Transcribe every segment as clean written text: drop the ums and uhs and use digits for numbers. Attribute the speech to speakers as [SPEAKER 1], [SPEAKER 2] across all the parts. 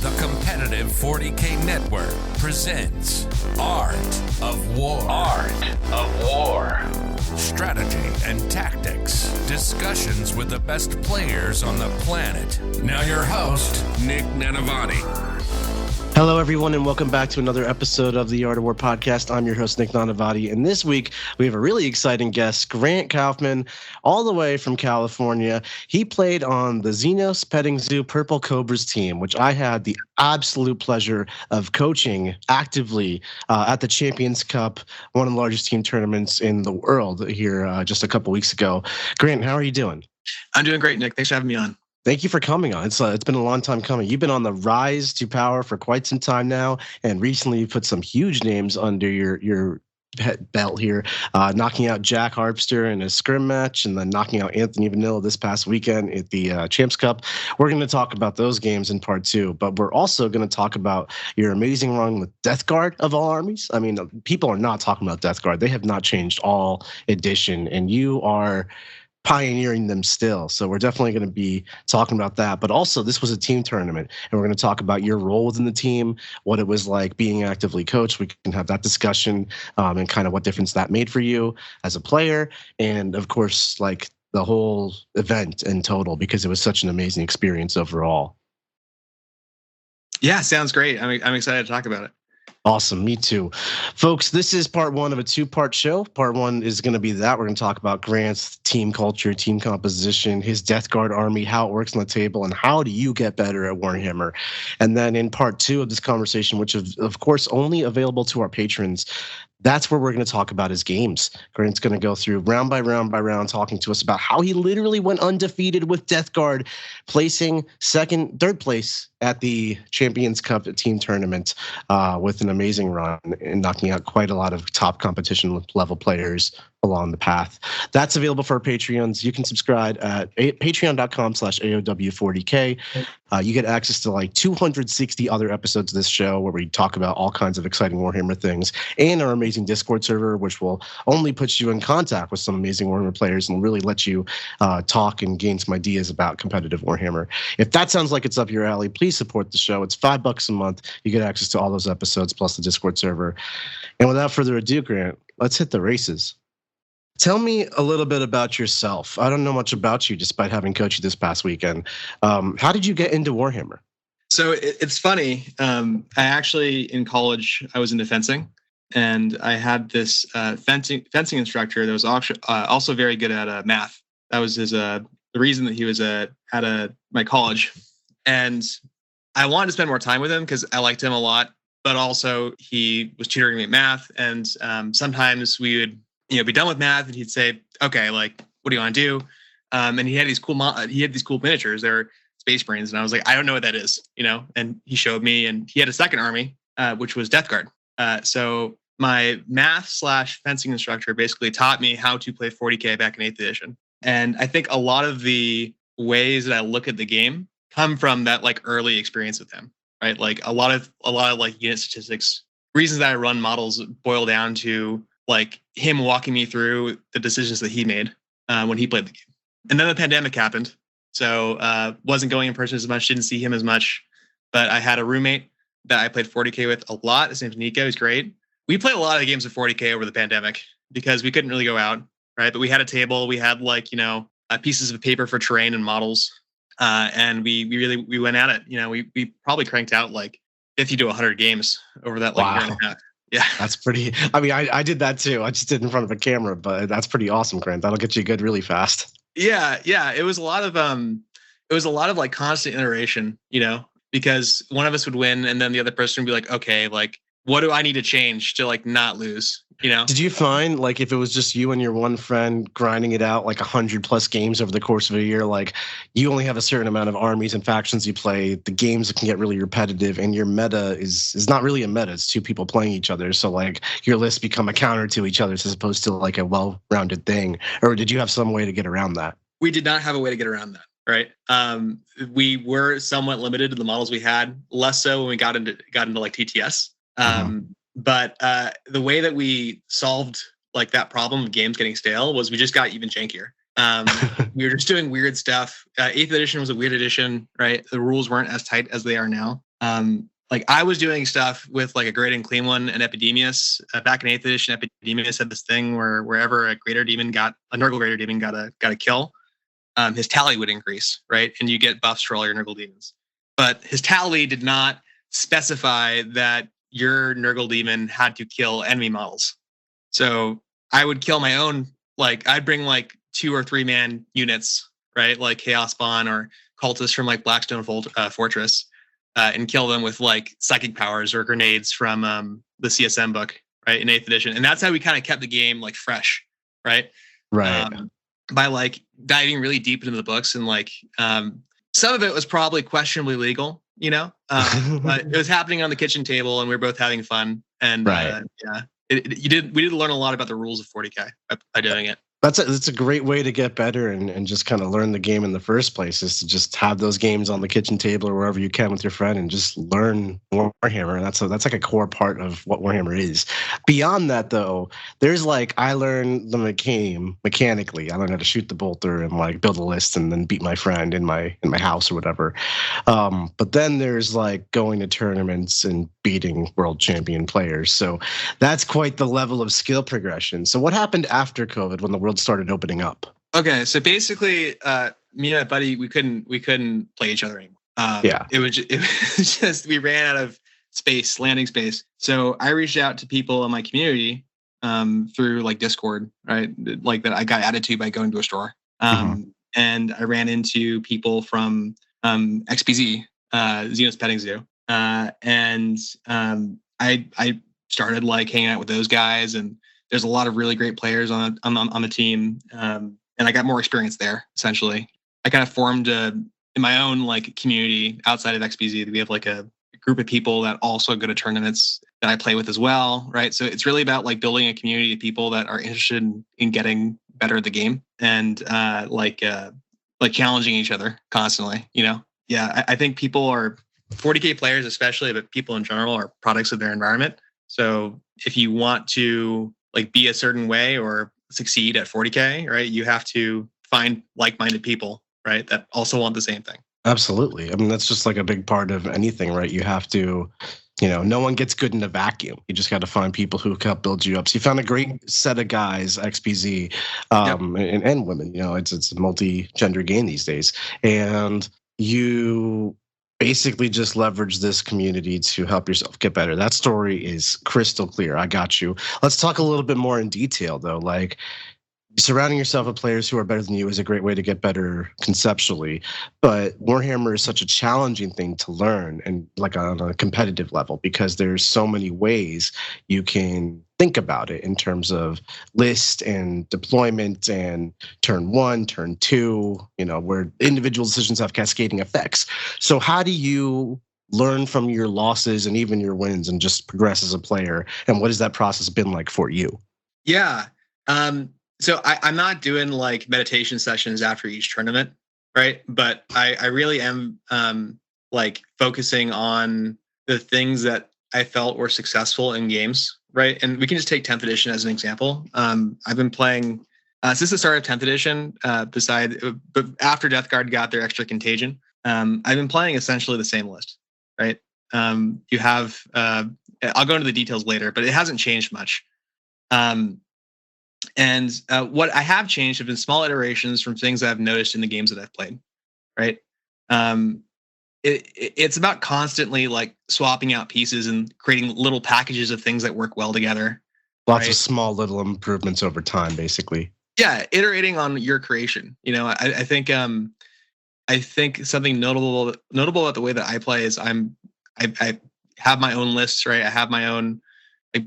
[SPEAKER 1] The competitive 40K network presents Art of War. Art of War. Strategy and tactics. Discussions with the best players on the planet. Now your host, Nick Nanavati.
[SPEAKER 2] Hello, everyone, and welcome back to another episode of the Art of War podcast. I'm your host, Nick Nanavati, and this week we have a really exciting guest, Grant Kauffman, all the way from California. He played on the Xenos Petting Zoo Purple Cobras team, which I had the absolute pleasure of coaching actively at the Champions Cup, one of the largest team tournaments in the world here just a couple weeks ago. Grant, how are you doing?
[SPEAKER 3] I'm doing great, Nick. Thanks for having me on.
[SPEAKER 2] Thank you for coming on. It's been a long time coming. You've been on the rise to power for quite some time now, and recently you put some huge names under your belt here, knocking out Jack Harpster in a scrim match, and then knocking out Anthony Vanella this past weekend at the Champs Cup. We're going to talk about those games in part two, but we're also going to talk about your amazing run with Death Guard of all armies. I mean, people are not talking about Death Guard. They have not changed all edition, and you are pioneering them still. So we're definitely going to be talking about that. But also, this was a team tournament, and we're going to talk about your role within the team, what it was like being actively coached. We can have that discussion and kind of what difference that made for you as a player. And of course, like the whole event in total, because it was such an amazing experience overall.
[SPEAKER 3] Yeah, sounds great. I'm excited to talk about it.
[SPEAKER 2] Awesome. Me too. Folks, this is part one of a two-part show. Part one is going to be that. We're going to talk about Grant's team culture, team composition, his Death Guard army, how it works on the table, and how do you get better at Warhammer. And then in part two of this conversation, which is, of course, only available to our patrons, that's where we're going to talk about his games. Grant's going to go through round by round, talking to us about how he literally went undefeated with Death Guard, placing third place at the Champions Cup team tournament with an amazing run and knocking out quite a lot of top competition level players along the path. That's available for our Patreons. You can subscribe at patreon.com/AOW40K. You get access to like 260 other episodes of this show where we talk about all kinds of exciting Warhammer things, and our amazing Discord server, which will only put you in contact with some amazing Warhammer players and really let you talk and gain some ideas about competitive Warhammer. If that sounds like it's up your alley, please support the show. It's $5 a month. You get access to all those episodes plus the Discord server. And without further ado, Grant, let's hit the races. Tell me a little bit about yourself. I don't know much about you despite having coached you this past weekend. How did you get into Warhammer?
[SPEAKER 3] So it's funny. I actually, in college, I was into fencing, and I had this fencing instructor that was also very good at math. That was the reason that he was at my college. And I wanted to spend more time with him because I liked him a lot, but also he was tutoring me at math. And sometimes we would be done with math, and he'd say, "Okay, like, what do you want to do?" And he had these cool miniatures. They're Space Marines, and I was like, "I don't know what that is," And he showed me, and he had a second army, which was Death Guard. So my math/fencing instructor basically taught me how to play 40K back in 8th edition. And I think a lot of the ways that I look at the game come from that like early experience with him, right? Like a lot of like unit statistics, reasons that I run models boil down to like him walking me through the decisions that he made when he played the game. And then the pandemic happened. So wasn't going in person as much, didn't see him as much, but I had a roommate that I played 40K with a lot. His name's Nico. He's great. We played a lot of games of 40K over the pandemic because we couldn't really go out, right? But we had a table, we had like, pieces of paper for terrain and models. And we went at it. We probably cranked out like 50 to 100 games over that year and a half. Yeah,
[SPEAKER 2] that's pretty. I mean, I did that too. I just did it in front of a camera, but that's pretty awesome, Grant. That'll get you good really fast.
[SPEAKER 3] Yeah. It was a lot of like constant iteration, because one of us would win, and then the other person would be like, "Okay, like, what do I need to change to like not lose?"
[SPEAKER 2] Did you find like if it was just you and your one friend grinding it out like 100+ games over the course of a year, like you only have a certain amount of armies and factions you play, the games can get really repetitive, and your meta is not really a meta, it's two people playing each other. So like your lists become a counter to each other as opposed to like a well-rounded thing. Or did you have some way to get around that?
[SPEAKER 3] We did not have a way to get around that, right? We were somewhat limited to the models we had, less so when we got into like TTS. But the way that we solved like that problem of games getting stale was we just got even jankier. We were just doing weird stuff. 8th edition was a weird edition, right? The rules weren't as tight as they are now. Like I was doing stuff with like a Great and Clean One and Epidemius. Back in 8th edition, Epidemius had this thing where wherever a Nurgle Greater Demon got a kill, his tally would increase, right? And you get buffs for all your Nurgle Demons. But his tally did not specify that your Nurgle Demon had to kill enemy models. So I would kill my own, like I'd bring like 2 or 3 man units, right? Like Chaos Spawn or Cultists from like Blackstone Fortress. And kill them with like psychic powers or grenades from the CSM book, right, in 8th edition. And that's how we kind of kept the game like fresh, right?
[SPEAKER 2] Right.
[SPEAKER 3] By like diving really deep into the books and like some of it was probably questionably legal, you know, but it was happening on the kitchen table and we were both having fun. And
[SPEAKER 2] right.
[SPEAKER 3] We did learn a lot about the rules of 40K by doing it.
[SPEAKER 2] That's a great way to get better and just kind of learn the game in the first place, is to just have those games on the kitchen table or wherever you can with your friend and just learn Warhammer. And that's like a core part of what Warhammer is. Beyond that, though, there's like, I learned the game mechanically. I learned how to shoot the bolter and like build a list and then beat my friend in my house or whatever. But then there's like going to tournaments and beating world champion players. So that's quite the level of skill progression. So what happened after COVID when the world started opening up?
[SPEAKER 3] Okay, so basically, me and my buddy, we couldn't play each other anymore. It was just we ran out of landing space. So I reached out to people in my community through like Discord, right? Like that I got added to by going to a store. And I ran into people from XPZ, Xenos Petting Zoo, and I started like hanging out with those guys, and there's a lot of really great players on the team, and I got more experience there. Essentially, I kind of formed in my own like community outside of XPZ. We have like a group of people that also go to tournaments that I play with as well, right? So it's really about like building a community of people that are interested in getting better at the game and like challenging each other constantly. You know, I think people are 40K players, especially, but people in general are products of their environment. So if you want to like be a certain way or succeed at 40K, right, you have to find like-minded people, right, that also want the same thing.
[SPEAKER 2] Absolutely. I mean, that's just like a big part of anything, right? You have to, no one gets good in a vacuum. You just got to find people who can help build you up. So you found a great set of guys, XPZ, and women. It's a multi-gender game these days, and you basically just leverage this community to help yourself get better. That story is crystal clear. I got you. Let's talk a little bit more in detail, though. Like, surrounding yourself with players who are better than you is a great way to get better conceptually, but Warhammer is such a challenging thing to learn, and like on a competitive level, because there's so many ways you can think about it in terms of list and deployment and turn 1, turn 2, where individual decisions have cascading effects. So how do you learn from your losses and even your wins and just progress as a player? And what has that process been like for you?
[SPEAKER 3] Yeah. So I'm not doing like meditation sessions after each tournament, right? But I really am like focusing on the things that I felt were successful in games, right? And we can just take 10th edition as an example. I've been playing since the start of 10th edition, but after Death Guard got their extra contagion, I've been playing essentially the same list, right? You have, I'll go into the details later, but it hasn't changed much. And what I have changed have been small iterations from things that I've noticed in the games that I've played, right? It's about constantly like swapping out pieces and creating little packages of things that work well together.
[SPEAKER 2] Lots of small little improvements over time, basically. Yeah,
[SPEAKER 3] iterating on your creation. I think something notable about the way that I play is I have my own lists, right? I have my own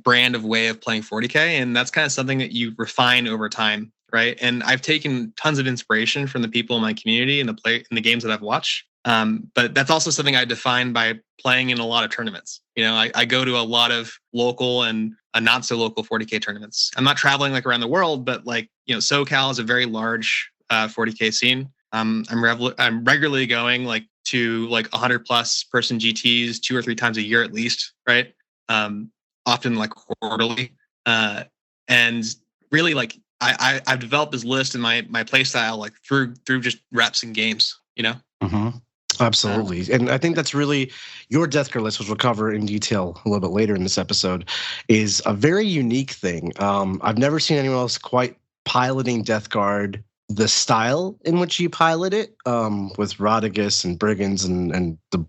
[SPEAKER 3] brand of way of playing 40K, and that's kind of something that you refine over time, right? And I've taken tons of inspiration from the people in my community and the games that I've watched, but that's also something I define by playing in a lot of tournaments. I go to a lot of local and not so local 40K tournaments. I'm not traveling like around the world, but SoCal is a very large 40K scene. I'm regularly going like to like 100+ person GTs 2 or 3 times a year at least, right? Often like quarterly, and really like I've developed this list in my play style like through just reps and games.
[SPEAKER 2] Mm-hmm. Absolutely. And I think that's really your Death Guard list, which we'll cover in detail a little bit later in this episode, is a very unique thing. I've never seen anyone else quite piloting Death Guard the style in which you pilot it, with Rodigus and Brigands and the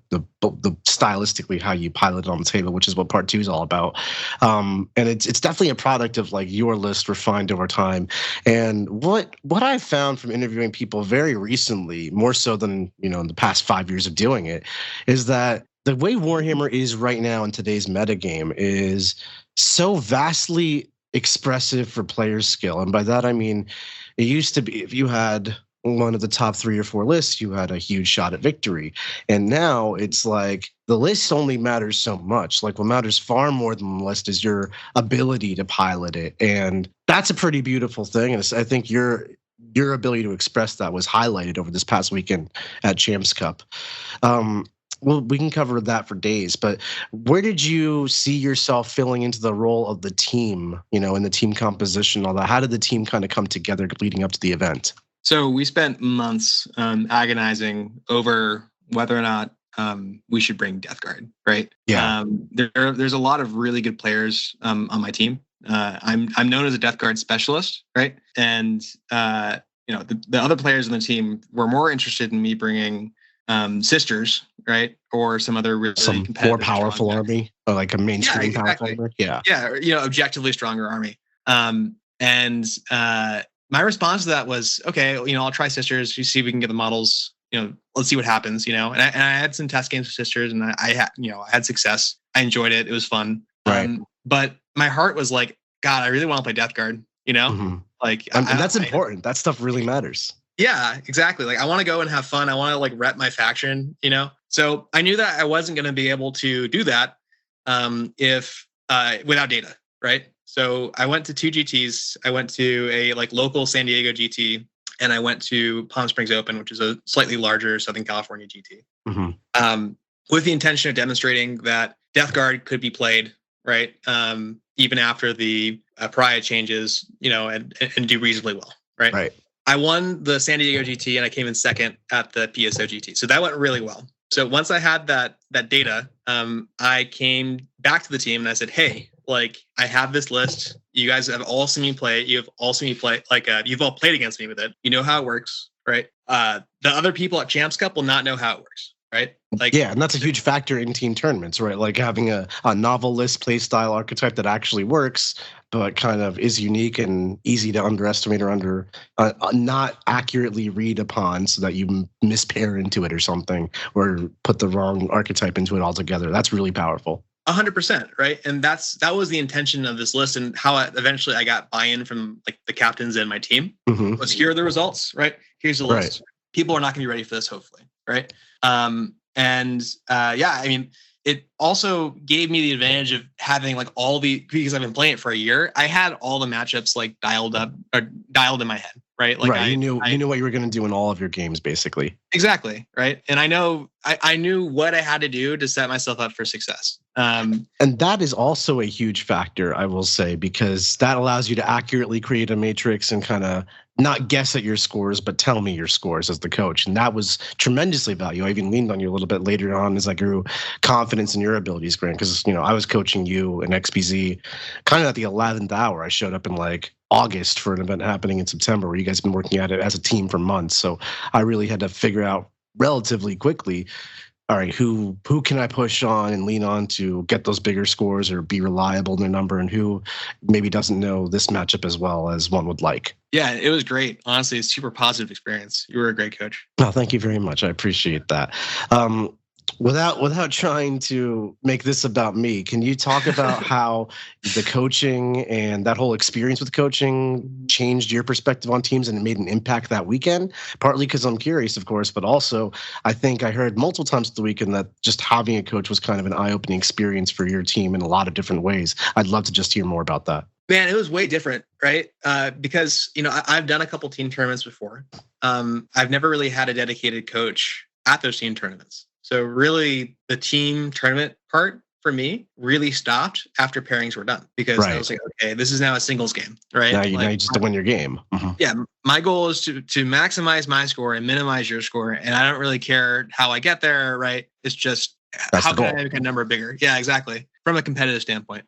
[SPEAKER 2] stylistically how you pilot it on the table, which is what part 2 is all about. And it's definitely a product of like your list refined over time. And what I've found from interviewing people very recently, more so than in the past 5 years of doing it, is that the way Warhammer is right now in today's metagame is so vastly expressive for players' skill. And by that I mean, it used to be if you had one of the top 3 or 4 lists, you had a huge shot at victory. And now it's like the list only matters so much. Like what matters far more than the list is your ability to pilot it. And that's a pretty beautiful thing. And I think your ability to express that was highlighted over this past weekend at Champs Cup. Well, we can cover that for days, but where did you see yourself filling into the role of the team, in the team composition, all that? How did the team kind of come together leading up to the event?
[SPEAKER 3] So we spent months agonizing over whether or not we should bring Death Guard, right?
[SPEAKER 2] Yeah.
[SPEAKER 3] There's a lot of really good players on my team. I'm known as a Death Guard specialist, right? And the other players on the team were more interested in me bringing sisters, right, or some other really
[SPEAKER 2] more powerful army, or like a mainstream powerful army. Yeah,
[SPEAKER 3] objectively stronger army. And my response to that was, okay, I'll try sisters. You see if we can get the models. Let's see what happens. And I had some test games with sisters, and I had success. I enjoyed it. It was fun.
[SPEAKER 2] Right.
[SPEAKER 3] But my heart was like, God, I really want to play Death Guard.
[SPEAKER 2] Mm-hmm. And that's important. That stuff really matters.
[SPEAKER 3] Yeah, exactly. Like I want to go and have fun. I want to like rep my faction, So I knew that I wasn't going to be able to do that if without data, right? So I went to 2 GTs. I went to a like local San Diego GT, and I went to Palm Springs Open, which is a slightly larger Southern California GT, with the intention of demonstrating that Death Guard could be played, right? Even after the pariah changes, and do reasonably well, right?
[SPEAKER 2] Right.
[SPEAKER 3] I won the San Diego GT and I came in second at the PSO GT. So that went really well. So once I had that data, I came back to the team and I said, hey, like I have this list. You guys have all seen me play. You have all seen me play. Like you've all played against me with it. You know how it works, right? The other people at Champs Cup will not know how it works, right? Like
[SPEAKER 2] yeah, and that's a huge factor in team tournaments, right? Like having a novel list play style archetype that actually works, but kind of is unique and easy to underestimate or not accurately read upon, so that you mispair into it or something, or put the wrong archetype into it altogether. That's really powerful.
[SPEAKER 3] 100%, right? And that was the intention of this list, and how eventually I got buy-in from like the captains and my team. Was here are the results, right? Here's the list. Right. People are not going to be ready for this, hopefully, right? It also gave me the advantage of having like because I've been playing it for a year, I had all the matchups like dialed in my head, right? Like
[SPEAKER 2] right. You knew what you were going to do in all of your games, basically.
[SPEAKER 3] Exactly. Right. And I knew what I had to do to set myself up for success.
[SPEAKER 2] And that is also a huge factor, I will say, because that allows you to accurately create a matrix and kind of not guess at your scores, but tell me your scores as the coach. And that was tremendously valuable. I even leaned on you a little bit later on as I grew confidence in your abilities, Grant, because, I was coaching you in XBZ kind of at the 11th hour. I showed up in like August for an event happening in September where you guys have been working at it as a team for months. So I really had to figure out relatively quickly, all right, who can I push on and lean on to get those bigger scores or be reliable in their number, and who maybe doesn't know this matchup as well as one would like.
[SPEAKER 3] Yeah, it was great. Honestly, it's a super positive experience. You were a great coach.
[SPEAKER 2] Oh, thank you very much. I appreciate that. Without trying to make this about me, can you talk about how the coaching and that whole experience with coaching changed your perspective on teams and it made an impact that weekend? Partly because I'm curious, of course, but also I think I heard multiple times the weekend that just having a coach was kind of an eye-opening experience for your team in a lot of different ways. I'd love to just hear more about that.
[SPEAKER 3] Man, it was way different, right? Because, I've done a couple team tournaments before. I've never really had a dedicated coach at those team tournaments. So really the team tournament part for me really stopped after pairings were done, because I was like, okay, this is now a singles game, right?
[SPEAKER 2] Now you just win your game. Mm-hmm.
[SPEAKER 3] Yeah, my goal is to maximize my score and minimize your score, and I don't really care how I get there, right? It's just how can I make a number bigger? Yeah, exactly. From a competitive standpoint.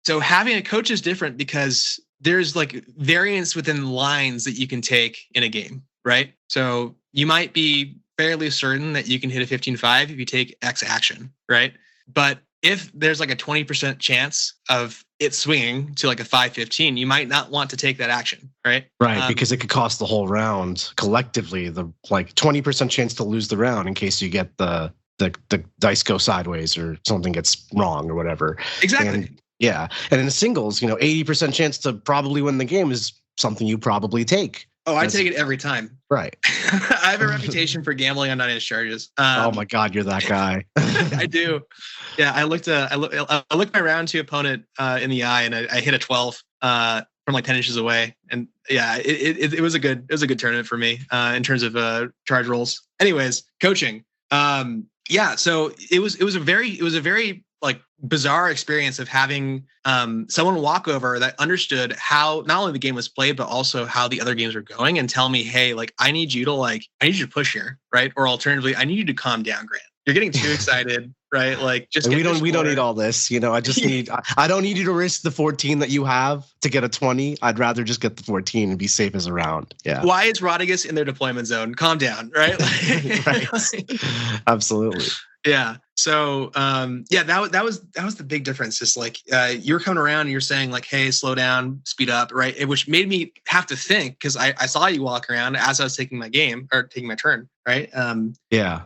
[SPEAKER 3] So having a coach is different because there's like variance within lines that you can take in a game, right? So you might be fairly certain that you can hit a 15-5 if you take X action, right? But if there's like a 20% chance of it swinging to like a 5-15, you might not want to take that action, right?
[SPEAKER 2] Right, because it could cost the whole round collectively, the like 20% chance to lose the round in case you get the dice go sideways or something gets wrong or whatever.
[SPEAKER 3] Exactly.
[SPEAKER 2] And in the singles, 80% chance to probably win the game is something you probably take.
[SPEAKER 3] Oh, I take it every time.
[SPEAKER 2] Right.
[SPEAKER 3] I have a reputation for gambling on 9-inch charges.
[SPEAKER 2] Oh my God, you're that guy.
[SPEAKER 3] I do. Yeah, I looked my round 2 opponent in the eye, and I hit a 12 from like 10 inches away. And yeah, it was a good tournament for me in terms of charge rolls. Anyways, coaching. Yeah, so it was a very like bizarre experience of having someone walk over that understood how not only the game was played, but also how the other games were going, and tell me, hey, like I need you to push here, right? Or alternatively, I need you to calm down, Grant. You're getting too excited, right? Like just
[SPEAKER 2] we don't need all this. I just need I don't need you to risk the 14 that you have to get a 20. I'd rather just get the 14 and be safe as a round. Yeah.
[SPEAKER 3] Why is Rodriguez in their deployment zone? Calm down, right?
[SPEAKER 2] Right. Absolutely.
[SPEAKER 3] Yeah. So that was the big difference. Is like you're coming around and you're saying like, hey, slow down, speed up, right? Which made me have to think, because I saw you walk around as I was taking my turn, right?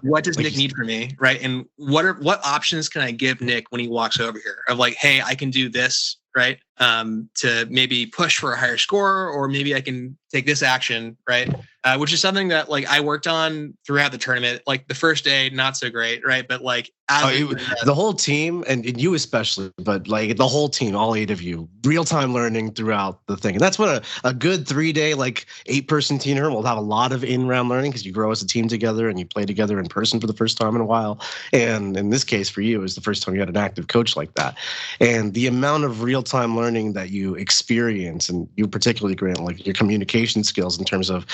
[SPEAKER 3] What does Nick need from me, right? And what options can I give Nick when he walks over here? Of like, hey, I can do this, right? To maybe push for a higher score, or maybe I can take this action, right? Which is something that like I worked on throughout the tournament. Like the first day, not so great, right? But like
[SPEAKER 2] the whole team, and you especially, but like the whole team, all 8 of you, real-time learning throughout the thing. And that's what a good 3-day, like 8-person team will have a lot of in-round learning, because you grow as a team together and you play together in person for the first time in a while. And in this case for you, it was the first time you had an active coach like that. And the amount of real-time learning that you experience, and you particularly, Grant, like your communication skills in terms of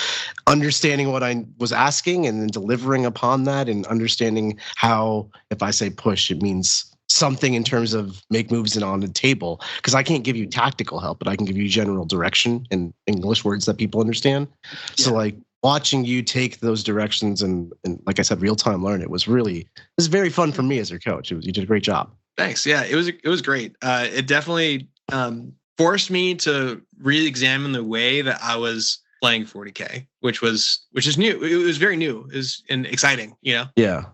[SPEAKER 2] understanding what I was asking and then delivering upon that, and understanding how, if I say push, it means something in terms of make moves and on the table, because I can't give you tactical help, but I can give you general direction in English words that people understand. Yeah. So like watching you take those directions and like I said, real-time learn, it was very fun for me as your coach. You did a great job.
[SPEAKER 3] Thanks. Yeah, it was great. It definitely forced me to re-examine the way that I was playing 40K, which is new. It was very new. It was exciting, Yeah.
[SPEAKER 2] Yeah.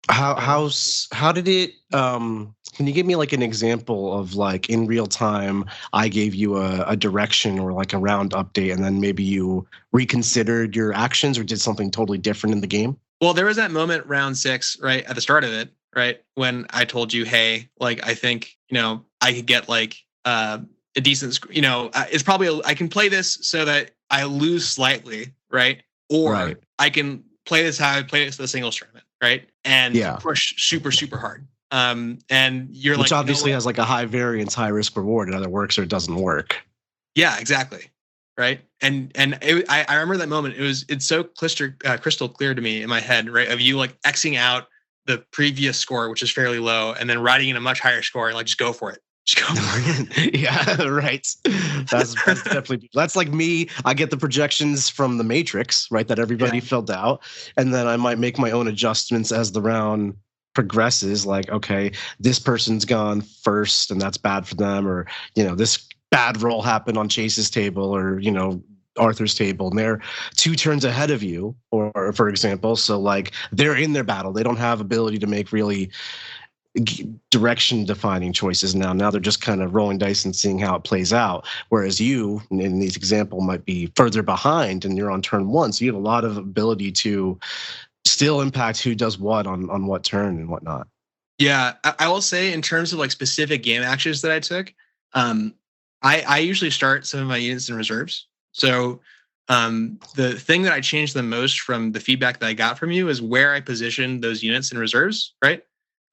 [SPEAKER 2] How did it? Can you give me like an example of like in real time, I gave you a direction or like a round update, and then maybe you reconsidered your actions or did something totally different in the game?
[SPEAKER 3] Well, there was that moment round 6, right at the start of it, right when I told you, hey, like I think I could get like a decent, it's probably I can play this so that I lose slightly, right? Or I can play this how I played it for the singles tournament. Right. And push super, super hard. And you're
[SPEAKER 2] which obviously has like a high variance, high risk reward. It either works or it doesn't work.
[SPEAKER 3] Yeah, exactly. Right. And I remember that moment. It's so crystal clear to me in my head, right? Of you like Xing out the previous score, which is fairly low, and then writing in a much higher score and like, just go for it.
[SPEAKER 2] Yeah, right. That's definitely, that's like me. I get the projections from the matrix, right, that everybody filled out, and then I might make my own adjustments as the round progresses. Like, okay, this person's gone first, and that's bad for them, or this bad roll happened on Chase's table, or Arthur's table, and they're 2 turns ahead of you, or for example, so like they're in their battle. They don't have ability to make really direction defining choices now they're just kind of rolling dice and seeing how it plays out, whereas you in this example might be further behind and you're on turn 1, so you have a lot of ability to still impact who does what on what turn and whatnot.
[SPEAKER 3] I will say in terms of like specific game actions that I took, I usually start some of my units in reserves. So the thing that I changed the most from the feedback that I got from you is where I positioned those units in reserves, right?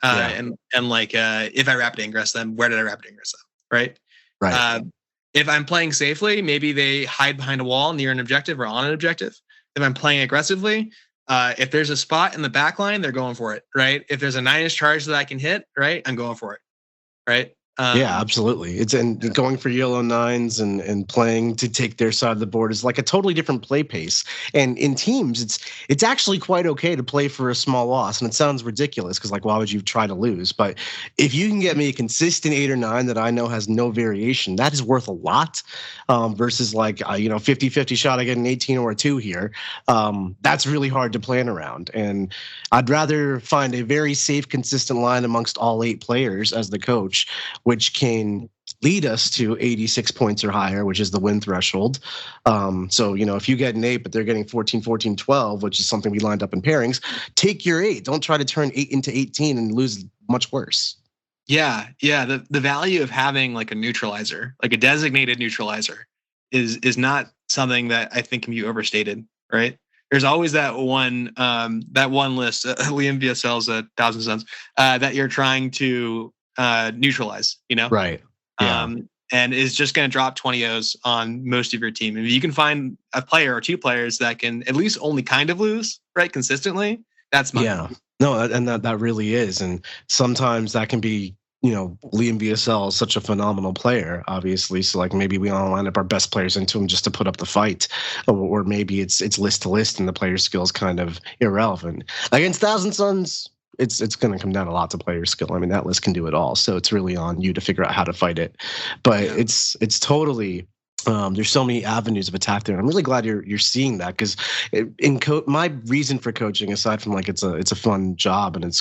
[SPEAKER 3] And like if I rapid ingress them, where did I rapid ingress them? Right.
[SPEAKER 2] Right.
[SPEAKER 3] If I'm playing safely, maybe they hide behind a wall near an objective or on an objective. If I'm playing aggressively, if there's a spot in the back line, they're going for it, right? If there's a 9-inch charge that I can hit, right, I'm going for it, right?
[SPEAKER 2] Yeah, absolutely. It's and going for yellow 9s and playing to take their side of the board is like a totally different play pace. And in teams, it's actually quite okay to play for a small loss. And it sounds ridiculous because like, why would you try to lose? But if you can get me a consistent 8 or 9 that I know has no variation, that is worth a lot. Versus like 50-50 shot, I get an 18 or a 2 here. That's really hard to plan around. And I'd rather find a very safe, consistent line amongst all 8 players as the coach, which can lead us to 86 points or higher, which is the win threshold. So, if you get an 8, but they're getting 14, 14, 12, which is something we lined up in pairings, take your 8. Don't try to turn 8 into 18 and lose much worse.
[SPEAKER 3] Yeah. The value of having like a neutralizer, like a designated neutralizer, is not something that I think can be overstated, right? There's always that one list, Liam VSL's 1,000 Suns, that you're trying to neutralize,
[SPEAKER 2] Right. Yeah.
[SPEAKER 3] And is just going to drop 20 O's on most of your team. If you can find a player or 2 players that can at least only kind of lose, right, consistently, that's my
[SPEAKER 2] yeah. No, and that really is, and sometimes that can be. Liam VSL is such a phenomenal player, obviously. So like maybe we all line up our best players into him just to put up the fight, or maybe it's list to list and the player skill is kind of irrelevant. Against 1,000 Suns, it's going to come down a lot to player skill. I mean, that list can do it all, so it's really on you to figure out how to fight it. But it's totally. There's so many avenues of attack there. I'm really glad you're seeing that because my reason for coaching, aside from like it's a fun job and it's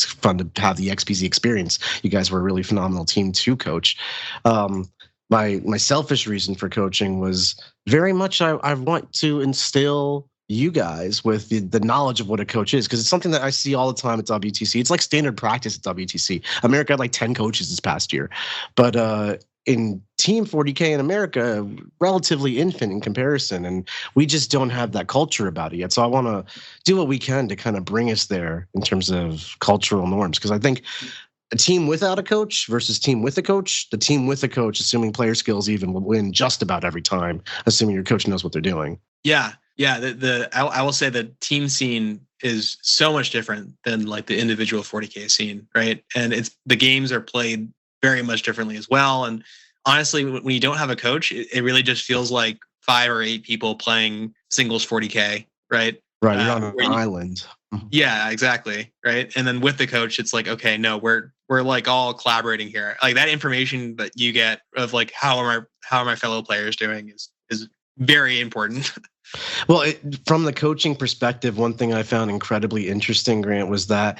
[SPEAKER 2] fun to have the XPZ experience. You guys were a really phenomenal team to coach. My selfish reason for coaching was very much I want to instill you guys with the knowledge of what a coach is, because it's something that I see all the time at WTC. It's like standard practice at WTC. America had like 10 coaches this past year, but in Team 40K in America, relatively infant in comparison, and we just don't have that culture about it yet. So I want to do what we can to kind of bring us there in terms of cultural norms, because I think a team without a coach versus team with a coach, the team with a coach, assuming player skills even, will win just about every time, assuming your coach knows what they're doing.
[SPEAKER 3] Yeah. I will say the team scene is so much different than like the individual 40K scene, right? And the games are played very much differently as well. And honestly, when you don't have a coach, it really just feels like 5 or 8 people playing singles 40K, right?
[SPEAKER 2] Right, you're on an island.
[SPEAKER 3] Yeah, exactly, right. And then with the coach, it's like, okay, no, we're like all collaborating here. Like that information that you get of like how are my fellow players doing is very important.
[SPEAKER 2] Well, from the coaching perspective, one thing I found incredibly interesting, Grant, was that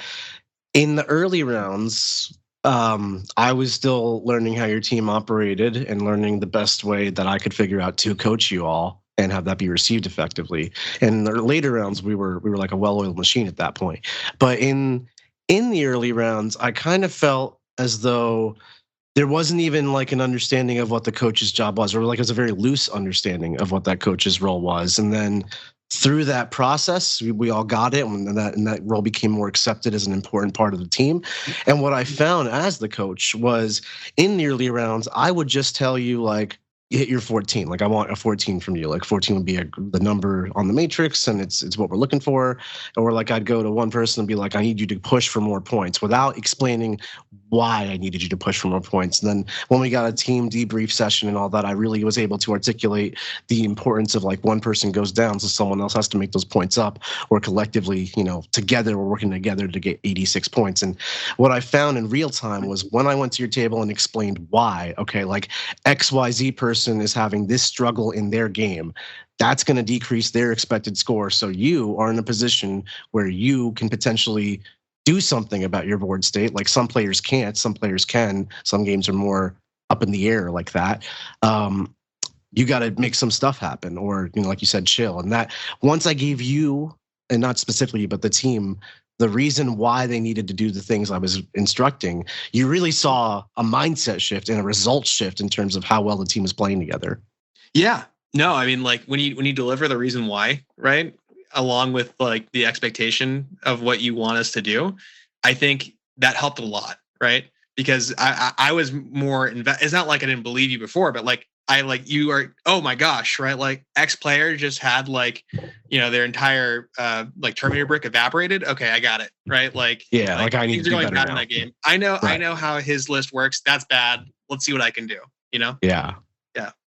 [SPEAKER 2] in the early rounds, I was still learning how your team operated and learning the best way that I could figure out to coach you all and have that be received effectively. And in the later rounds, we were like a well-oiled machine at that point. But in the early rounds, I kind of felt as though there wasn't even like an understanding of what the coach's job was, or like it was a very loose understanding of what that coach's role was. And then through that process, we all got it, and that role became more accepted as an important part of the team. And what I found as the coach was in the early rounds, I would just tell you like, hit your 14. Like I want a 14 from you. Like 14 would be the number on the matrix, and it's what we're looking for. Or like I'd go to one person and be like, I need you to push for more points, without explaining why I needed you to push for more points. And then when we got a team debrief session and all that, I really was able to articulate the importance of like one person goes down, so someone else has to make those points up, or collectively, together we're working together to get 86 points. And what I found in real time was when I went to your table and explained why, okay, like XYZ person is having this struggle in their game, that's going to decrease their expected score. So you are in a position where you can potentially do something about your board state. Like some players can't, some players can. Some games are more up in the air like that. You got to make some stuff happen, or like you said, chill. And that once I gave you, and not specifically, but the team, the reason why they needed to do the things I was instructing, you really saw a mindset shift and a result shift in terms of how well the team is playing together.
[SPEAKER 3] Yeah. No, I mean, like when you deliver the reason why, right, along with like the expectation of what you want us to do, I think that helped a lot, right? Because I was more it's not like I didn't believe you before, but like you are, oh my gosh, right? Like X player just had like, their entire like Terminator brick evaporated. Okay, I got it, right? Like
[SPEAKER 2] I need to do better
[SPEAKER 3] bad
[SPEAKER 2] now.
[SPEAKER 3] in that game. I know
[SPEAKER 2] Right.
[SPEAKER 3] how his list works. That's bad. Let's see what I can do.
[SPEAKER 2] Yeah.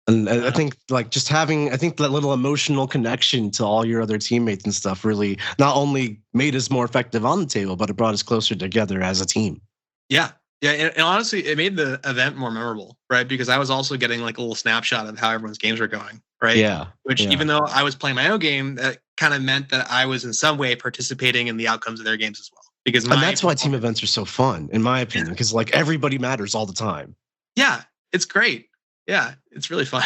[SPEAKER 2] And I think just having, I think that little emotional connection to all your other teammates and stuff really not only made us more effective on the table, but it brought us closer together as a team.
[SPEAKER 3] Yeah. Yeah. And honestly, it made the event more memorable, right? Because I was also getting like a little snapshot of how everyone's games were going, right?
[SPEAKER 2] Yeah.
[SPEAKER 3] Which even though I was playing my own game, that kind of meant that I was in some way participating in the outcomes of their games as well. Because
[SPEAKER 2] and that's why team events are so fun, in my opinion, because like everybody matters all the time.
[SPEAKER 3] Yeah. It's great. Yeah. It's really fun.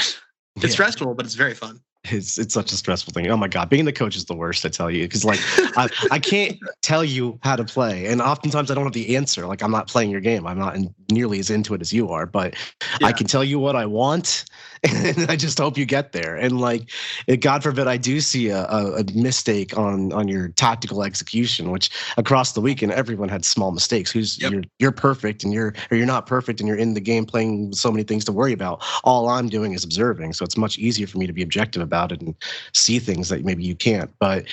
[SPEAKER 3] It's stressful, but it's very fun.
[SPEAKER 2] It's such a stressful thing. Oh my God, being the coach is the worst, I tell you, because like I can't tell you how to play, and oftentimes I don't have the answer. Like I'm not playing your game. I'm not nearly as into it as you are, but I can tell you what I want, and I just hope you get there. And like, God forbid, I do see a mistake on your tactical execution, which across the weekend everyone had small mistakes. You're perfect, and you're not perfect, and you're in the game playing with so many things to worry about. All I'm doing is observing, so it's much easier for me to be objective about it and see things that maybe you can't. But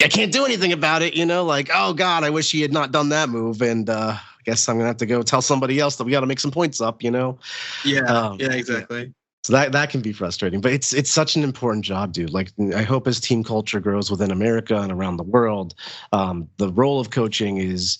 [SPEAKER 2] I can't do anything about it, like, oh God, I wish he had not done that move. And I guess I'm gonna have to go tell somebody else that we got to make some points up,
[SPEAKER 3] Yeah, exactly.
[SPEAKER 2] So that can be frustrating, but it's such an important job, dude. Like I hope as team culture grows within America and around the world, the role of coaching is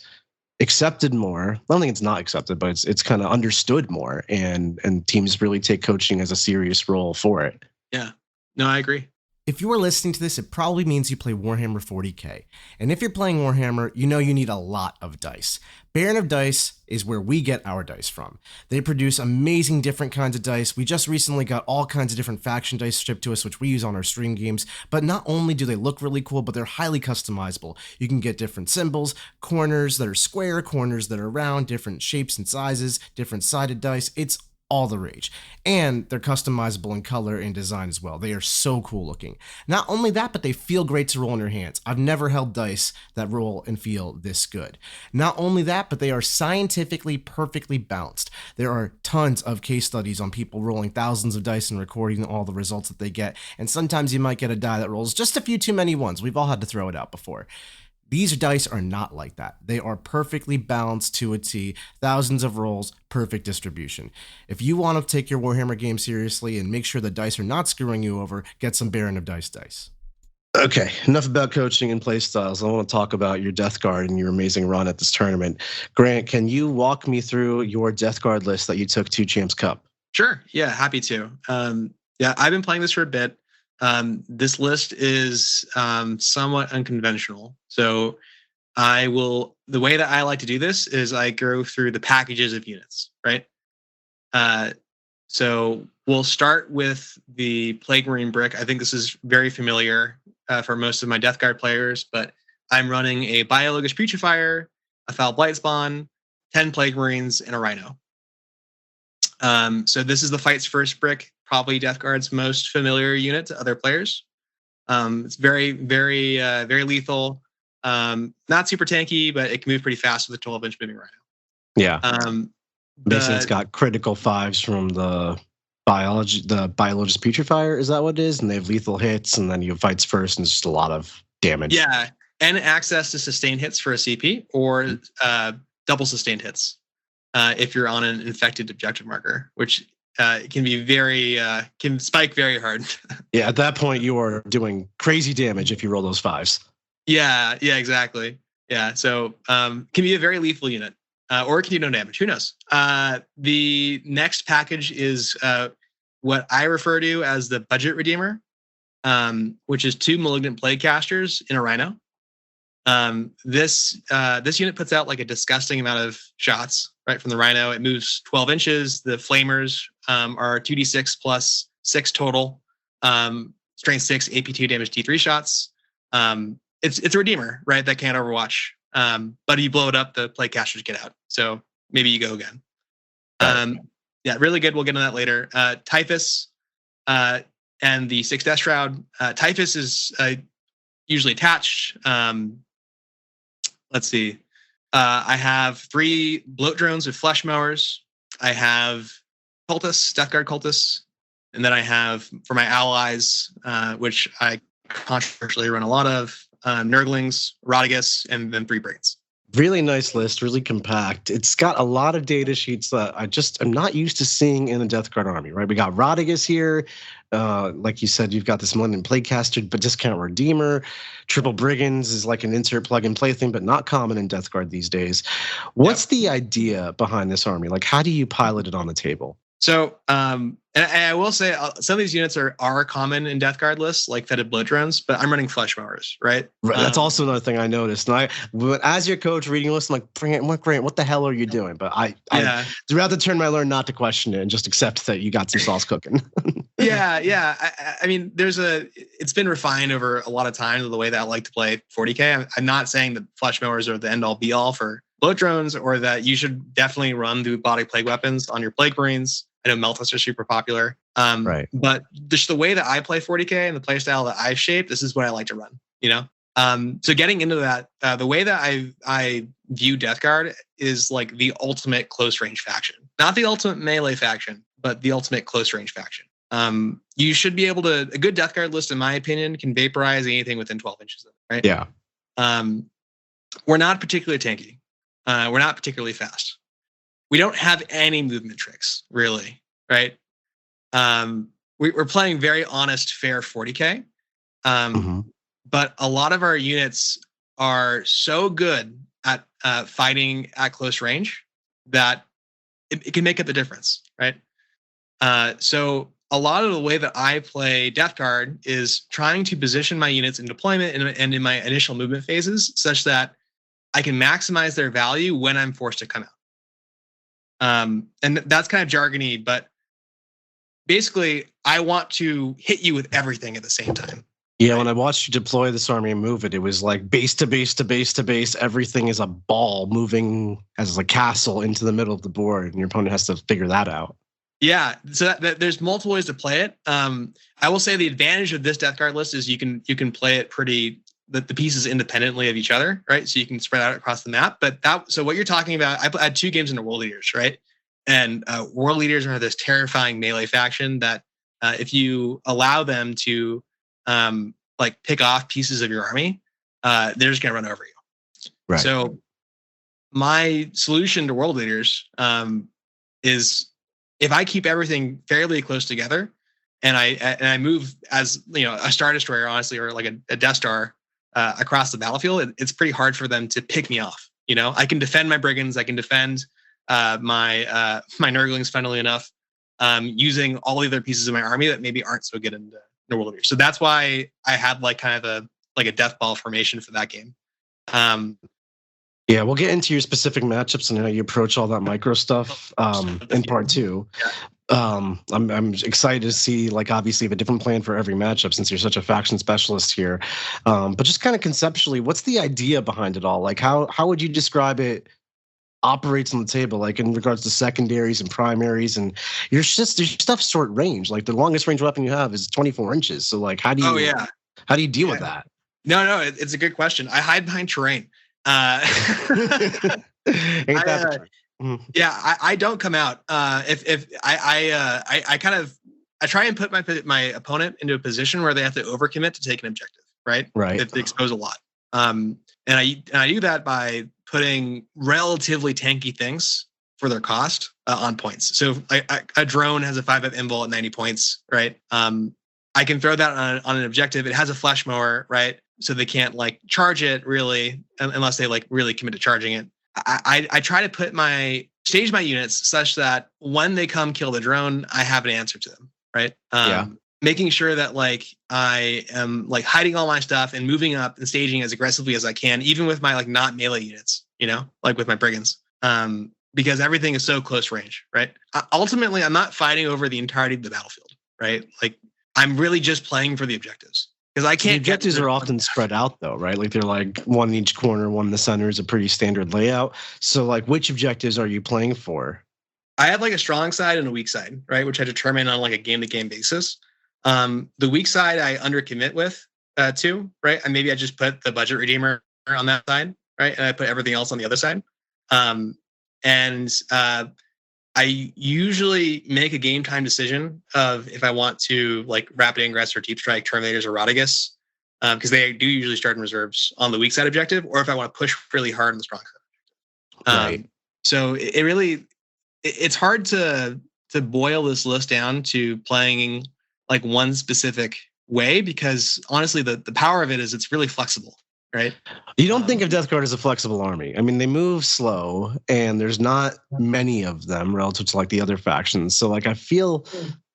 [SPEAKER 2] accepted more. I don't think it's not accepted, but it's kind of understood more, and teams really take coaching as a serious role for it.
[SPEAKER 3] Yeah. No, I agree.
[SPEAKER 4] If you are listening to this, it probably means you play Warhammer 40K. And if you're playing Warhammer, you know you need a lot of dice. Baron of Dice is where we get our dice from. They produce amazing different kinds of dice. We just recently got all kinds of different faction dice shipped to us, which we use on our stream games. But not only do they look really cool, but they're highly customizable. You can get different symbols, corners that are square, corners that are round, different shapes and sizes, different sided dice. It's all the rage. And they're customizable in color and design as well. They are so cool looking. Not only that, but they feel great to roll in your hands. I've never held dice that roll and feel this good. Not only that, but they are scientifically perfectly balanced. There are tons of case studies on people rolling thousands of dice and recording all the results that they get. And sometimes you might get a die that rolls just a few too many ones. We've all had to throw it out before. These dice are not like that. They are perfectly balanced to a T, thousands of rolls, perfect distribution. If you want to take your Warhammer game seriously and make sure the dice are not screwing you over, get some Baron of dice.
[SPEAKER 2] Okay, enough about coaching and play styles. I want to talk about your Death Guard and your amazing run at this tournament. Grant, can you walk me through your Death Guard list that you took to Champs Cup?
[SPEAKER 3] Sure. Yeah, happy to. I've been playing this for a bit. This list is somewhat unconventional. So the way that I like to do this is I go through the packages of units, right? So we'll start with the Plague Marine brick. I think this is very familiar for most of my Death Guard players, but I'm running a Biologus Putrifier, a Foul Blightspawn, 10 Plague Marines, and a Rhino. So this is the Fights First brick, probably Death Guard's most familiar unit to other players. It's very, very, very lethal. Not super tanky, but it can move pretty fast with a 12-inch moving Rhino.
[SPEAKER 2] Yeah. Basically, it's got critical 5s from the Biologus Putrifier. Is that what it is? And they have lethal hits, and then you have Fights First, and it's just a lot of damage.
[SPEAKER 3] Yeah, and access to sustained hits for a CP or double sustained hits if you're on an infected objective marker, which can be can spike very hard.
[SPEAKER 2] Yeah, at that point, you are doing crazy damage if you roll those 5s.
[SPEAKER 3] Yeah, exactly. Yeah, so can be a very lethal unit, or it can do no damage. Who knows? The next package is what I refer to as the Budget Redeemer, which is 2 Malignant Plaguecasters in a Rhino. This unit puts out like a disgusting amount of shots right from the Rhino. It moves 12 inches. The Flamers are 2d6 plus 6 total, strength 6, AP2 damage D3 shots. It's a Redeemer, right? That can't Overwatch. But if you blow it up, the Plaguecasters get out. So maybe you go again. Yeah, really good. We'll get into that later. Typhus and the 6 Death Shroud. Typhus is usually attached. Let's see. I have 3 bloat drones with flesh mowers. I have cultists, Death Guard cultists. And then I have, for my allies, which I controversially run a lot of, Nurglings, Biologus, and then 3 Braids.
[SPEAKER 2] Really nice list, really compact. It's got a lot of data sheets that I'm not used to seeing in a Death Guard army, right? We got Biologus here. Like you said, you've got this Malignant Plaguecaster, but Discount Redeemer. Triple Brigands is like an insert plug and play thing, but not common in Death Guard these days. What's the idea behind this army? Like, how do you pilot it on the table?
[SPEAKER 3] So, and I will say some of these units are common in Death Guard lists, like Fetid Bloat Drones, but I'm running Flesh Mowers, right?
[SPEAKER 2] Right. That's also another thing I noticed. And but as your coach reading a list, I'm like, Grant, what the hell are you doing? But I throughout the turn, I learned not to question it and just accept that you got some sauce cooking.
[SPEAKER 3] Yeah. I mean, it's been refined over a lot of time to the way that I like to play 40K. I'm not saying that Flesh Mowers are the end all be all for bloat drones, or that you should definitely run the body plague weapons on your plague marines. I know Meltas are super popular.
[SPEAKER 2] Right.
[SPEAKER 3] But just the way that I play 40K and the play style that I've shaped, this is what I like to run, you know? So getting into that, the way that I view Death Guard is like the ultimate close range faction. Not the ultimate melee faction, but the ultimate close range faction. You should be able to, a good Death Guard list, in my opinion, can vaporize anything within 12 inches of it, right?
[SPEAKER 2] Yeah.
[SPEAKER 3] We're not particularly tanky. We're not particularly fast. We don't have any movement tricks, really, right? We're playing very honest, fair 40K. But a lot of our units are so good at fighting at close range that it can make up the difference, right? So a lot of the way that I play Death Guard is trying to position my units in deployment and in my initial movement phases such that I can maximize their value when I'm forced to come out. And that's kind of jargony, but basically I want to hit you with everything at the same time.
[SPEAKER 2] Yeah, right? When I watched you deploy this army and move it was like base to base to base to base. Everything is a ball moving as a castle into the middle of the board, and your opponent has to figure that out.
[SPEAKER 3] Yeah, so there's multiple ways to play it. I will say the advantage of this Death Guard list is you can play it pretty the pieces independently of each other, right? So you can spread out across the map. But so what you're talking about, I had 2 games into World Leaders, right? And World Leaders are this terrifying melee faction that if you allow them to like pick off pieces of your army, they're just gonna run over you.
[SPEAKER 2] Right.
[SPEAKER 3] So my solution to World Leaders is if I keep everything fairly close together, and I move as a Star Destroyer, honestly, or like a Death Star across the battlefield, it's pretty hard for them to pick me off. I can defend my Brigands, I can defend my Nurglings, funnily enough, using all the other pieces of my army that maybe aren't so good in the World Leaders. So that's why I had like kind of a death ball formation for that game.
[SPEAKER 2] Yeah, we'll get into your specific matchups and how you approach all that micro stuff in part 2. I'm excited to see, like, obviously you have a different plan for every matchup since you're such a faction specialist here. But just kind of conceptually, what's the idea behind it all? Like, how would you describe it operates on the table, like in regards to secondaries and primaries, and your stuff's short range. Like the longest range weapon you have is 24 inches. So like, how do you deal with that?
[SPEAKER 3] No, it's a good question. I hide behind terrain.
[SPEAKER 2] Ain't that
[SPEAKER 3] I don't come out. If I try and put my opponent into a position where they have to overcommit to take an objective, right?
[SPEAKER 2] Right.
[SPEAKER 3] They expose a lot. And I do that by putting relatively tanky things for their cost on points. So a drone has a 5-up invul at 90 points, right? I can throw that on an objective. It has a flesh mower, right? So they can't like charge it really unless they like really commit to charging it. I try to stage my units such that when they come kill the drone, I have an answer to them, right? Making sure that like I am like hiding all my stuff and moving up and staging as aggressively as I can, even with my like not melee units, like with my Brigands, because everything is so close range, right? Ultimately, I'm not fighting over the entirety of the battlefield, right? Like I'm really just playing for the objectives. Because I can't.
[SPEAKER 2] The objectives are often spread out, though, right? Like they're like one in each corner, one in the center is a pretty standard layout. So, like, which objectives are you playing for?
[SPEAKER 3] I have like a strong side and a weak side, right? Which I determine on like a game-to-game basis. The weak side I undercommit with too, right? And maybe I just put the budget redeemer on that side, right? And I put everything else on the other side. I usually make a game time decision of if I want to like Rapid Ingress or Deep Strike, Terminators, or Biologus, because they do usually start in reserves on the weak side objective, or if I want to push really hard on the strong side.
[SPEAKER 2] Right.
[SPEAKER 3] So it's hard to boil this list down to playing like one specific way, because honestly, the power of it is it's really flexible. Right.
[SPEAKER 2] You don't think of Death Guard as a flexible army. I mean, they move slow and there's not many of them relative to like the other factions. So like I feel,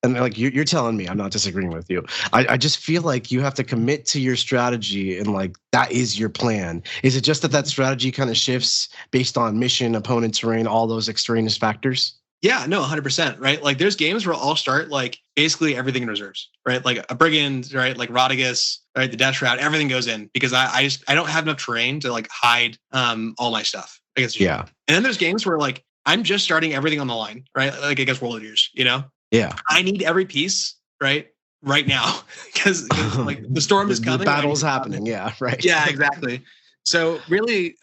[SPEAKER 2] and like you're telling me, I'm not disagreeing with you. I just feel like you have to commit to your strategy and like that is your plan. Is it just that strategy kind of shifts based on mission, opponent terrain, all those extraneous factors?
[SPEAKER 3] Yeah, no, 100%, right? Like there's games where I'll start like basically everything in reserves, right? Like a Brigand, right? Like Rodigus, right? The Death Shroud, everything goes in because I don't have enough terrain to like hide all my stuff against you.
[SPEAKER 2] Yeah.
[SPEAKER 3] And then there's games where like I'm just starting everything on the line, right? Like against World Eaters, you know?
[SPEAKER 2] Yeah.
[SPEAKER 3] I need every piece, right now because like the storm is coming.
[SPEAKER 2] The battle's happening. Yeah, right.
[SPEAKER 3] Yeah, exactly. So really,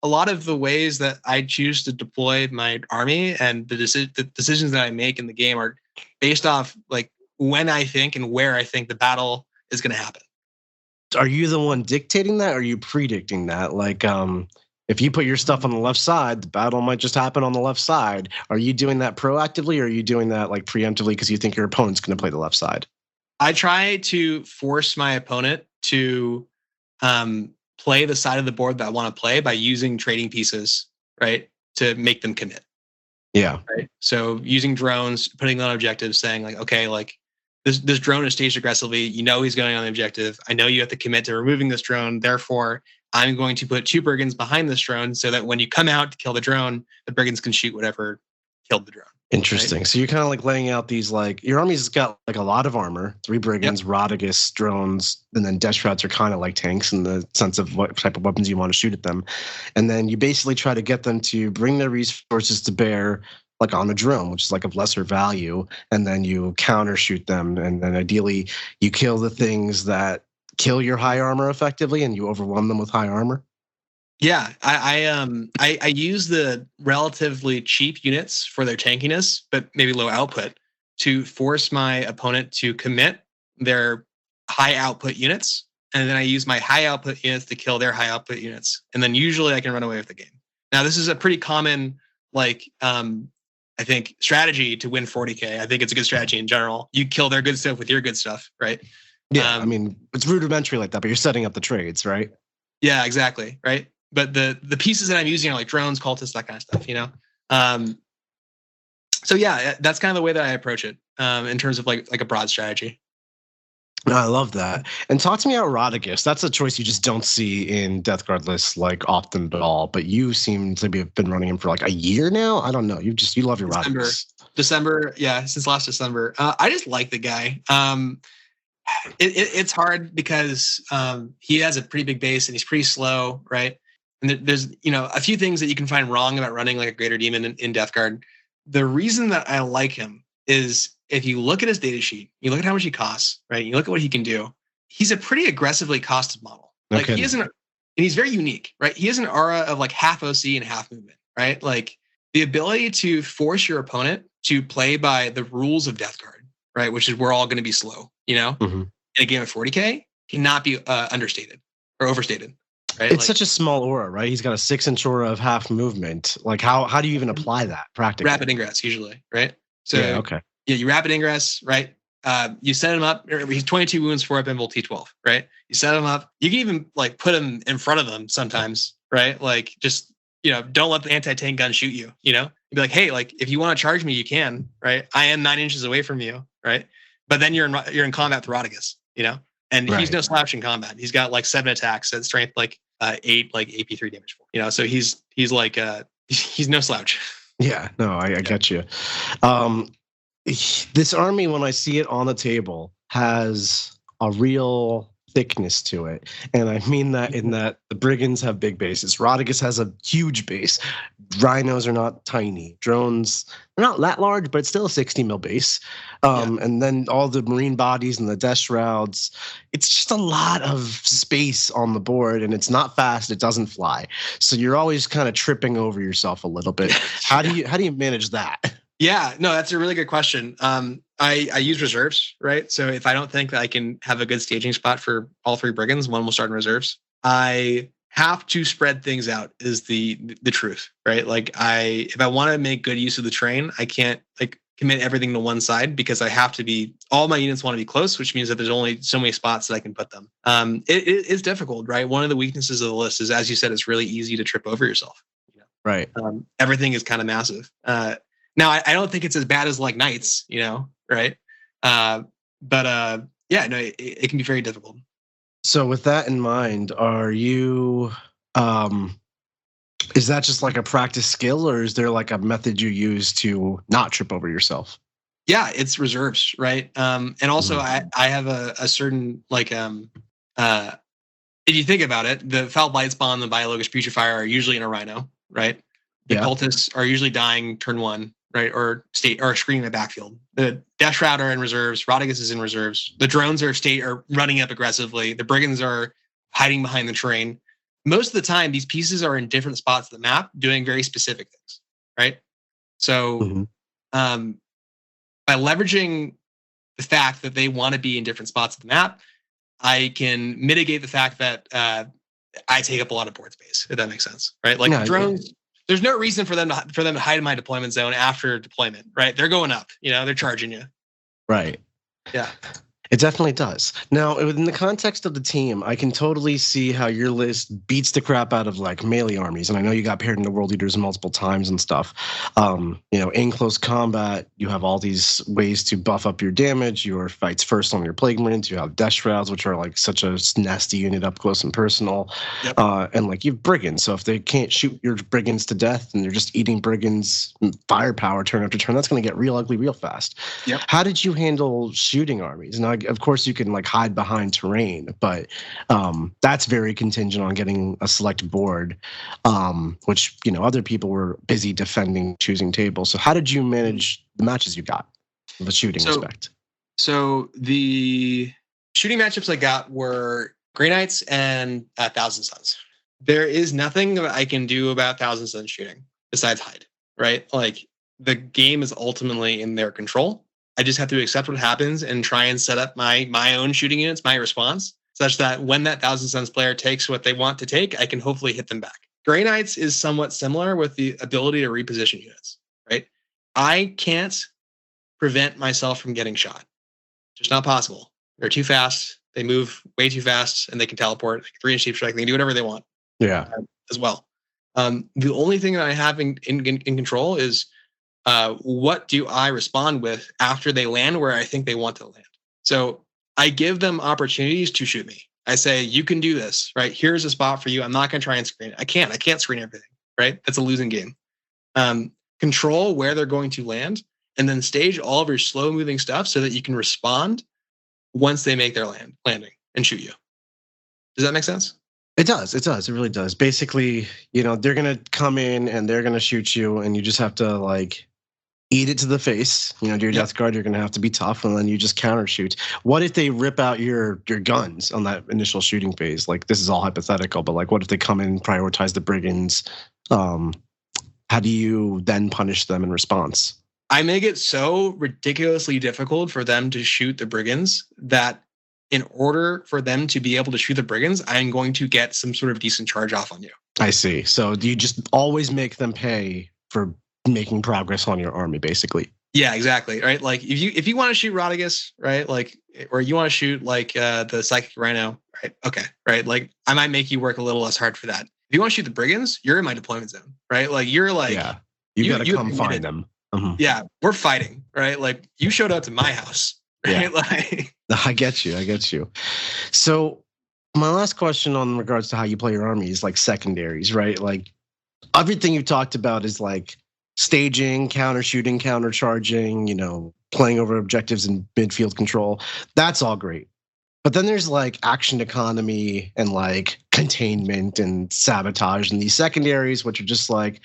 [SPEAKER 3] a lot of the ways that I choose to deploy my army and the decisions that I make in the game are based off like when I think and where I think the battle is going to happen.
[SPEAKER 2] Are you the one dictating that, or are you predicting that? Like, if you put your stuff on the left side, the battle might just happen on the left side. Are you doing that proactively, or are you doing that like preemptively because you think your opponent's going to play the left side?
[SPEAKER 3] I try to force my opponent to play the side of the board that I want to play by using trading pieces, right, to make them commit.
[SPEAKER 2] Yeah.
[SPEAKER 3] Right. So using drones, putting on objectives, saying like, okay, like this drone is staged aggressively. You know he's going on the objective. I know you have to commit to removing this drone. Therefore, I'm going to put 2 brigands behind this drone so that when you come out to kill the drone, the brigands can shoot whatever killed the drone.
[SPEAKER 2] Interesting. Right? So you're kind of like laying out these like your army's got like a lot of armor, 3 brigands, Rodigus, drones, and then Death Shrouds are kind of like tanks in the sense of what type of weapons you want to shoot at them. And then you basically try to get them to bring their resources to bear like on a drone, which is like of lesser value, and then you counter shoot them, and then ideally you kill the things that kill your high armor effectively, and you overwhelm them with high armor.
[SPEAKER 3] Yeah, I use the relatively cheap units for their tankiness, but maybe low output, to force my opponent to commit their high output units, and then I use my high output units to kill their high output units, and then usually I can run away with the game. Now, this is a pretty common like I think strategy to win 40K. I think it's a good strategy in general. You kill their good stuff with your good stuff, right?
[SPEAKER 2] Yeah, I mean it's rudimentary like that, but you're setting up the trades, right?
[SPEAKER 3] Yeah, exactly, right. But the pieces that I'm using are like drones, cultists, that kind of stuff, you know? So yeah, that's kind of the way that I approach it in terms of like a broad strategy.
[SPEAKER 2] No, I love that. And talk to me about Rodigus. That's a choice you just don't see in Death Guard lists like often at all, but you seem to have been running him for like a year now. I don't know. You love your Rodigus.
[SPEAKER 3] December, yeah, since last December. I just like the guy. It's hard because he has a pretty big base and he's pretty slow, right? And there's a few things that you can find wrong about running like a Greater Demon in Death Guard. The reason that I like him is if you look at his data sheet, you look at how much he costs, right? You look at what he can do. He's a pretty aggressively costed model. Like he isn't, and he's very unique, right? He has an aura of like half OC and half movement, right? Like the ability to force your opponent to play by the rules of Death Guard, right? Which is we're all going to be slow, in a game of 40K cannot be understated or overstated. Right?
[SPEAKER 2] It's such a small aura, right? He's got a 6-inch aura of half movement. Like how do you even apply that practically?
[SPEAKER 3] Rapid ingress usually, right? So
[SPEAKER 2] yeah, okay.
[SPEAKER 3] Yeah, you rapid ingress, right? You set him up. He's 22 wounds, 4 up invul T12, right? You set him up. You can even like put him in front of them sometimes, right? Like just don't let the anti-tank gun shoot you. You'd be like, hey, like if you want to charge me, you can, right? I am 9 inches away from you, right? But then you're in combat with Rodigus, and he's no slouch in combat. He's got like 7 attacks at strength, like 8, like AP3 damage. So he's like he's no slouch.
[SPEAKER 2] Yeah, no, I get you. This army, when I see it on the table, has a real thickness to it. And I mean that in that the brigands have big bases. Rodigus has a huge base. Rhinos are not tiny. Drones, they're not that large, but it's still a 60 mil base. And then all the marine bodies and the death shrouds. It's just a lot of space on the board, and it's not fast. It doesn't fly. So you're always kind of tripping over yourself a little bit. How do you manage that?
[SPEAKER 3] Yeah, no, that's a really good question. I use reserves, right? So if I don't think that I can have a good staging spot for all three brigands, one will start in reserves. I have to spread things out is the truth, right? Like if I want to make good use of the terrain, I can't like commit everything to one side because I have to be, all my units want to be close, which means that there's only so many spots that I can put them. It is difficult, right? One of the weaknesses of the list is, as you said, it's really easy to trip over yourself. You know?
[SPEAKER 2] Right.
[SPEAKER 3] Everything is kind of massive. Now, I don't think it's as bad as like Knights, you know, right? Yeah, no, it can be very difficult.
[SPEAKER 2] So with that in mind, are you, is that just like a practice skill, or is there like a method you use to not trip over yourself?
[SPEAKER 3] Yeah, it's reserves, right? And also I have a certain like, if you think about it, the Foul Blightspawn, the Biologus Putrifier are usually in a Rhino, right? The cultists are usually dying turn one, right? Or screening the backfield. The Death Shroud are in reserves. Rodigus is in reserves. The drones are running up aggressively. The brigands are hiding behind the terrain. Most of the time, these pieces are in different spots of the map doing very specific things, right? So by leveraging the fact that they want to be in different spots of the map, I can mitigate the fact that I take up a lot of board space, if that makes sense, right? Like drones, there's no reason for them to hide in my deployment zone after deployment, right? They're going up, you know, they're charging you.
[SPEAKER 2] Right.
[SPEAKER 3] Yeah.
[SPEAKER 2] It definitely does. Now, within the context of the team, I can totally see how your list beats the crap out of like melee armies. And I know you got paired into world leaders multiple times and stuff. You know, in close combat, you have all these ways to buff up your damage. Your fights first on your plague marines. You have death shrouds, which are like such a nasty unit up close and personal. Yep. And like you have brigands. So if they can't shoot your brigands to death and they're just eating brigands firepower turn after turn, that's going to get real ugly real fast.
[SPEAKER 3] Yep.
[SPEAKER 2] How did you handle shooting armies? Now, of course, you can like hide behind terrain, but that's very contingent on getting a select board, which, you know, other people were busy defending, choosing tables. So how did you manage the matches you got with the shooting respect?
[SPEAKER 3] So the shooting matchups I got were Grey Knights and Thousand Suns. There is nothing that I can do about Thousand Suns shooting besides hide, right? Like the game is ultimately in their control. I just have to accept what happens and try and set up my own shooting units, my response, such that when that Thousand Suns player takes what they want to take, I can hopefully hit them back. Grey Knights is somewhat similar with the ability to reposition units, right? I can't prevent myself from getting shot. Just not possible. They're too fast. They move way too fast, and they can teleport. Like 3-inch deep strike. They can do whatever they want.
[SPEAKER 2] Yeah,
[SPEAKER 3] as well. The only thing that I have in control is what do I respond with after they land where I think they want to land. So I give them opportunities to shoot me. I say, you can do this, right? Here's a spot for you. I'm not going to try and screen it. I can't screen everything, right? That's a losing game. Control where they're going to land and then stage all of your slow moving stuff so that you can respond once they make their landing and shoot you. Does that make sense?
[SPEAKER 2] It does. It really does. Basically, you know, they're going to come in and they're going to shoot you, and you just have to like eat it to the face. You know, your death guard, you're going to have to be tough, and then you just counter shoot. What if they rip out your guns on that initial shooting phase? Like, this is all hypothetical, but like, what if they come in and prioritize the brigands? How do you then punish them in response?
[SPEAKER 3] I make it so ridiculously difficult for them to shoot the brigands that in order for them to be able to shoot the brigands, I'm going to get some sort of decent charge off on you.
[SPEAKER 2] I see. So do you just always make them pay for making progress on your army, basically?
[SPEAKER 3] Yeah, exactly. Right. Like if you want to shoot Rodigus, right? Like, or you want to shoot like the Psychic Rhino, right? Okay. Right. Like I might make you work a little less hard for that. If you want to shoot the brigands, you're in my deployment zone, right? Like you're like,
[SPEAKER 2] yeah, you got to come find them. Mm-hmm.
[SPEAKER 3] Yeah, we're fighting, right? Like you showed up to my house, right?
[SPEAKER 2] Yeah.
[SPEAKER 3] Like
[SPEAKER 2] I get you. So my last question on regards to how you play your army is like secondaries, right? Like everything you've talked about is like staging, counter shooting, counter charging, you know, playing over objectives and midfield control. That's all great. But then there's like action economy and like containment and sabotage and these secondaries, which are just like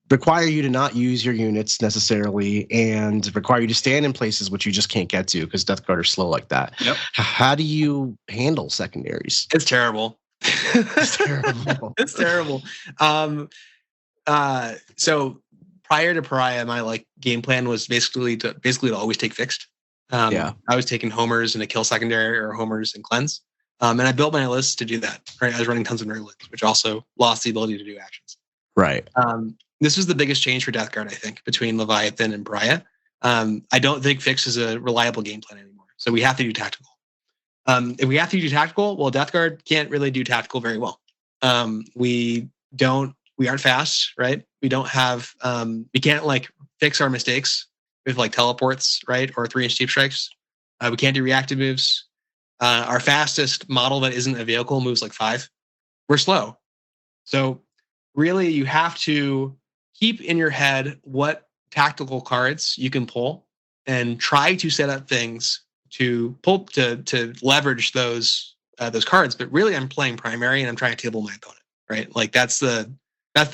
[SPEAKER 2] require you to not use your units necessarily and require you to stand in places which you just can't get to because Death Guard are slow like that.
[SPEAKER 3] Yep.
[SPEAKER 2] How do you handle secondaries?
[SPEAKER 3] It's terrible.
[SPEAKER 2] It's terrible.
[SPEAKER 3] It's terrible. So prior to Pariah, my like game plan was basically to always take fixed. I was taking homers and a kill secondary or homers and cleanse. And I built my list to do that. Right, I was running tons of nerdlings, which also lost the ability to do actions.
[SPEAKER 2] Right.
[SPEAKER 3] This was the biggest change for Death Guard, I think, between Leviathan and Pariah. I don't think fixed is a reliable game plan anymore. So we have to do tactical. If we have to do tactical, well, Death Guard can't really do tactical very well. We aren't fast, right? We don't have, we can't like fix our mistakes with like teleports, right? Or 3-inch deep strikes. We can't do reactive moves. Our fastest model that isn't a vehicle moves like 5. We're slow. So really you have to keep in your head what tactical cards you can pull and try to set up things to pull to leverage those cards. But really I'm playing primary and I'm trying to table my opponent, right? Like that's the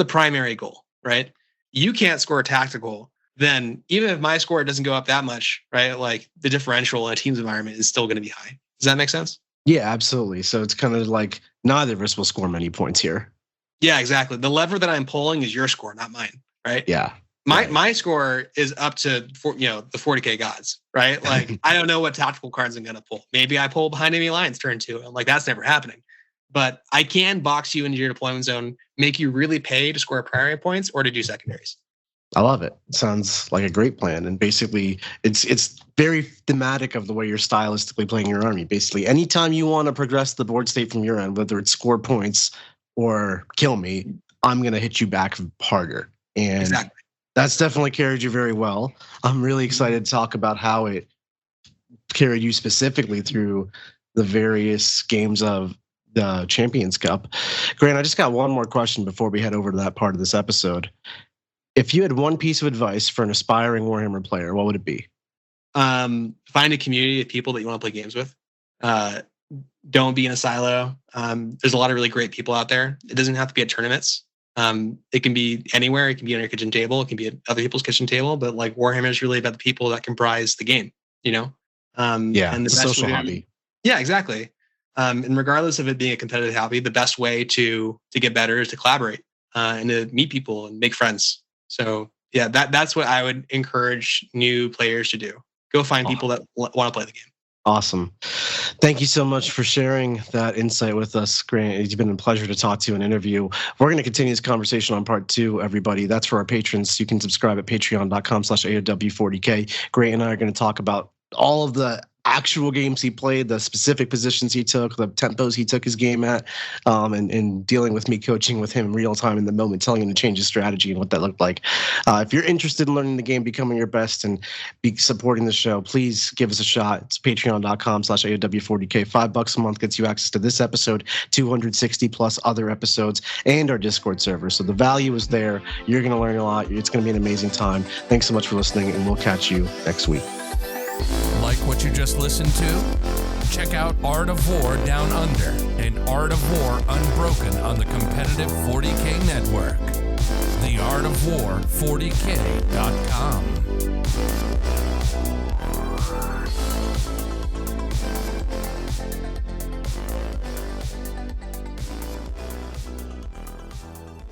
[SPEAKER 3] primary goal, right? You can't score tactical, then even if my score doesn't go up that much, right? Like the differential in a team's environment is still going to be high. Does that make sense?
[SPEAKER 2] Yeah, absolutely. So it's kind of like neither of us will score many points here.
[SPEAKER 3] Yeah, exactly. The lever that I'm pulling is your score, not mine, right?
[SPEAKER 2] Yeah.
[SPEAKER 3] My score is up to the 40K gods, right? Like I don't know what tactical cards I'm gonna pull. Maybe I pull behind enemy lines turn 2. I'm like, that's never happening. But I can box you into your deployment zone, make you really pay to score primary points or to do secondaries.
[SPEAKER 2] I love it. Sounds like a great plan. And basically it's very thematic of the way you're stylistically playing your army. Basically, anytime you want to progress the board state from your end, whether it's score points or kill me, I'm going to hit you back harder. And exactly. That's definitely carried you very well. I'm really excited to talk about how it carried you specifically through the various games of the Champions Cup. Grant, I just got one more question before we head over to that part of this episode. If you had one piece of advice for an aspiring Warhammer player, what would it be?
[SPEAKER 3] Find a community of people that you want to play games with. Don't be in a silo. There's a lot of really great people out there. It doesn't have to be at tournaments. It can be anywhere. It can be on your kitchen table. It can be at other people's kitchen table. But like Warhammer is really about the people that comprise the game, you know?
[SPEAKER 2] And the social hobby.
[SPEAKER 3] Yeah, exactly. And regardless of it being a competitive hobby, the best way to get better is to collaborate and to meet people and make friends. So yeah, that's what I would encourage new players to do. Go find people that want to play the game.
[SPEAKER 2] Awesome. Thank you so much for sharing that insight with us, Grant. It's been a pleasure to talk to you and interview. We're going to continue this conversation on part 2, everybody. That's for our patrons. You can subscribe at patreon.com/AOW40K. Grant and I are going to talk about all of the actual games he played, the specific positions he took, the tempos he took his game at, and dealing with me coaching with him in real time in the moment, telling him to change his strategy and what that looked like. If you're interested in learning the game, becoming your best, and be supporting the show, please give us a shot. It's patreon.com/AOW40K. $5 a month gets you access to this episode, 260 plus other episodes, and our Discord server. So the value is there. You're going to learn a lot. It's going to be an amazing time. Thanks so much for listening, and we'll catch you next week.
[SPEAKER 1] Like what you just listened to? Check out Art of War Down Under and Art of War Unbroken on the competitive 40K network. The Art of War 40K.com.